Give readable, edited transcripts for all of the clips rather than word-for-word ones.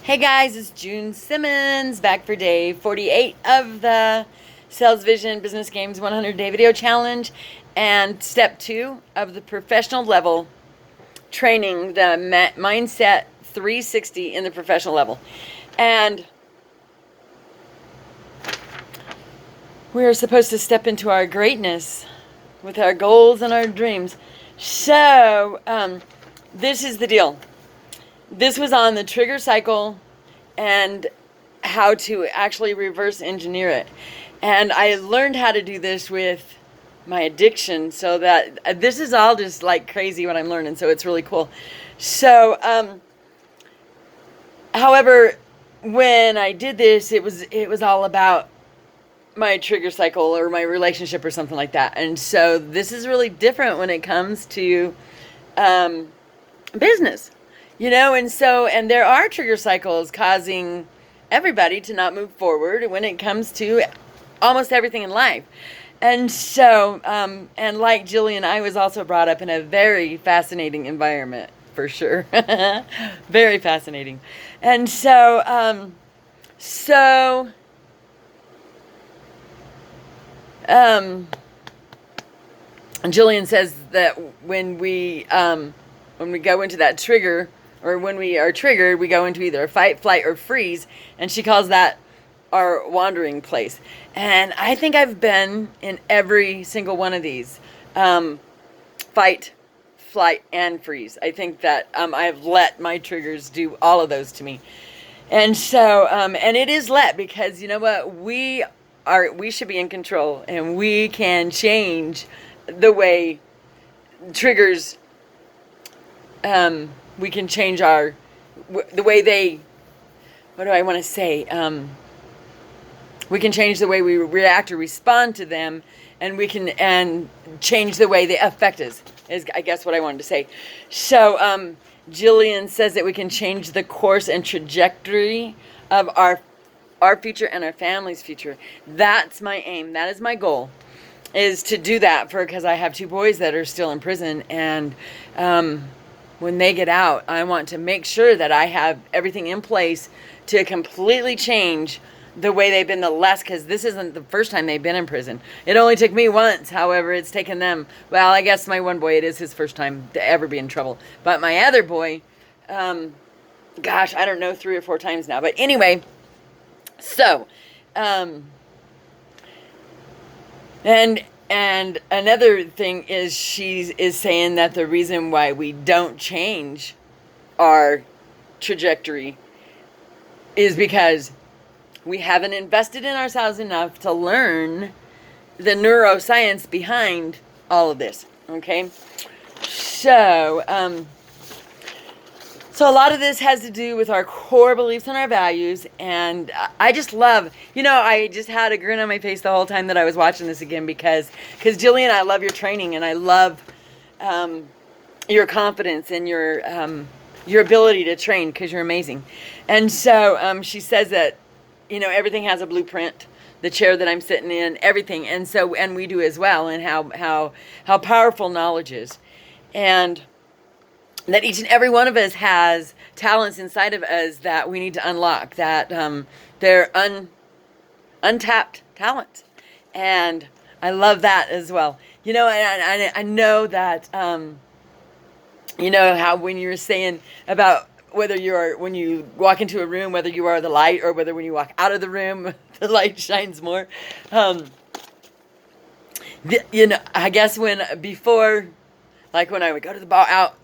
Hey guys, it's June Simmons back for day 48 of the Sales Vision Business Games 100-day video challenge and step 2 of the professional level training, the mindset 360 in the professional level. And we're supposed to step into our greatness with our goals and our dreams. So this is the deal. This was on the trigger cycle and how to actually reverse engineer it. And I learned how to do this with my addiction, so that this is all just like crazy what I'm learning, so it's really cool. So, however, when I did this, it was all about my trigger cycle or my relationship or something like that. And so this is really different when it comes to business. And there are trigger cycles causing everybody to not move forward when it comes to almost everything in life. And so, and like Jillian, I was also brought up in a very fascinating environment, for sure. Very fascinating. And so, Jillian says that when we go into that trigger, or when we are triggered, we go into either fight, flight, or freeze, and she calls that our wandering place. And I think I've been in every single one of these, fight, flight, and freeze. I think that I've let my triggers do all of those to me. And so, and it is let, because you know what? We should be in control, and we can change the way triggers, we can change the way they, what do I want to say? We can change the way we react or respond to them, and we can change the way they affect us, is I guess what I wanted to say. So, Jillian says that we can change the course and trajectory of our future and our family's future. That's my aim. That is my goal, is to do that, because I have 2 boys that are still in prison, and when they get out, I want to make sure that I have everything in place to completely change the way they've been because this isn't the first time they've been in prison. It only took me once. However, it's taken them, well, I guess my one boy, it is his first time to ever be in trouble. But my other boy, gosh, I don't know, 3 or 4 times now. But anyway, so, and another thing is, she is saying that the reason why we don't change our trajectory is because we haven't invested in ourselves enough to learn the neuroscience behind all of this. Okay? So, so a lot of this has to do with our core beliefs and our values, and I just love, I just had a grin on my face the whole time that I was watching this again, because Jillian, I love your training, and I love your confidence and your ability to train, because you're amazing. And so she says that, everything has a blueprint, the chair that I'm sitting in, everything, and we do as well, and how powerful knowledge is, and that each and every one of us has talents inside of us that we need to unlock, that they're untapped talents. And I love that as well. And I know that, how when you were saying about when you walk into a room, whether you are the light, or whether when you walk out of the room, the light shines more. I guess before, like when I would go to the bar out,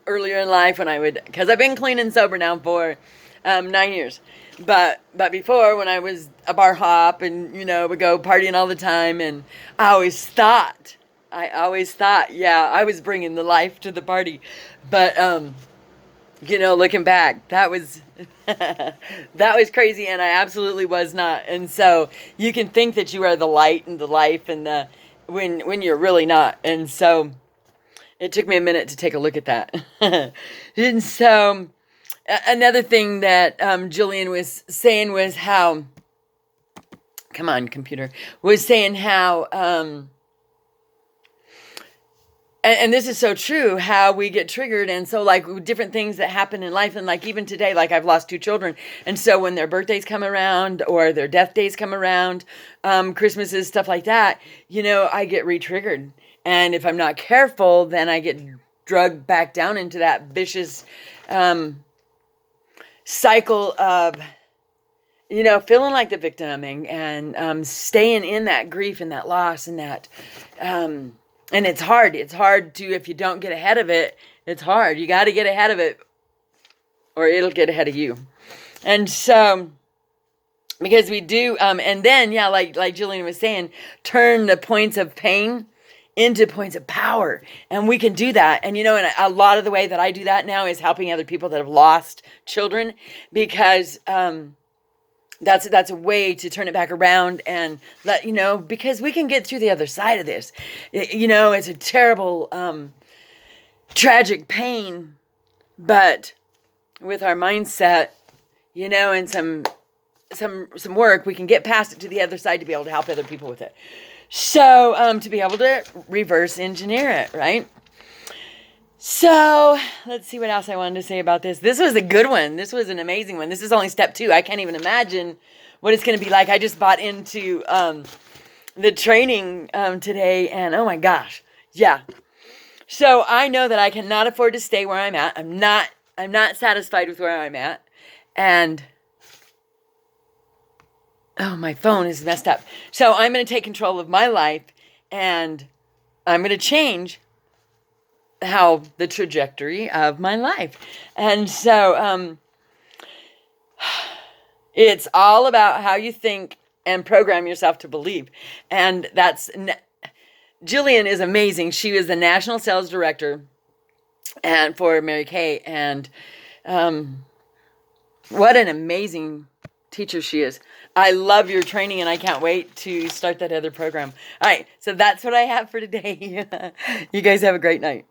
earlier in life, because I've been clean and sober now for 9 years, but before, when I was a bar hop and would go partying all the time, and I always thought, yeah, I was bringing the life to the party, but looking back, that was that was crazy, and I absolutely was not. And so you can think that you are the light and the life, and when you're really not. And so it took me a minute to take a look at that. And so another thing that Jillian was saying was how, come on, computer, was saying how and this is so true, how we get triggered. And so like different things that happen in life, and like even today, like I've lost 2 children, and so when their birthdays come around or their death days come around, Christmases, stuff like that, I get re-triggered. And if I'm not careful, then I get drugged back down into that vicious cycle of feeling like the victim, and staying in that grief and that loss and that and it's hard. It's hard to, if you don't get ahead of it, it's hard. You got to get ahead of it or it'll get ahead of you. And so, because we do, and then, yeah, like Jillian was saying, turn the points of pain into points of power. And we can do that. And, and a lot of the way that I do that now is helping other people that have lost children, because, that's a way to turn it back around and let, because we can get through the other side of this. It's a terrible, tragic pain, but with our mindset, and some work, we can get past it to the other side to be able to help other people with it. So, to be able to reverse engineer it, right? So, let's see what else I wanted to say about this. This was a good one. This was an amazing one. This is only step 2. I can't even imagine what it's going to be like. I just bought into the training today, and oh my gosh, yeah. So, I know that I cannot afford to stay where I'm at. I'm not satisfied with where I'm at. And oh, my phone is messed up. So, I'm going to take control of my life, and I'm going to change how the trajectory of my life. And so it's all about how you think and program yourself to believe. And Jillian is amazing. She was the national sales director and for Mary Kay, and what an amazing teacher she is. I love your training, and I can't wait to start that other program. All right, so that's what I have for today. You guys have a great night.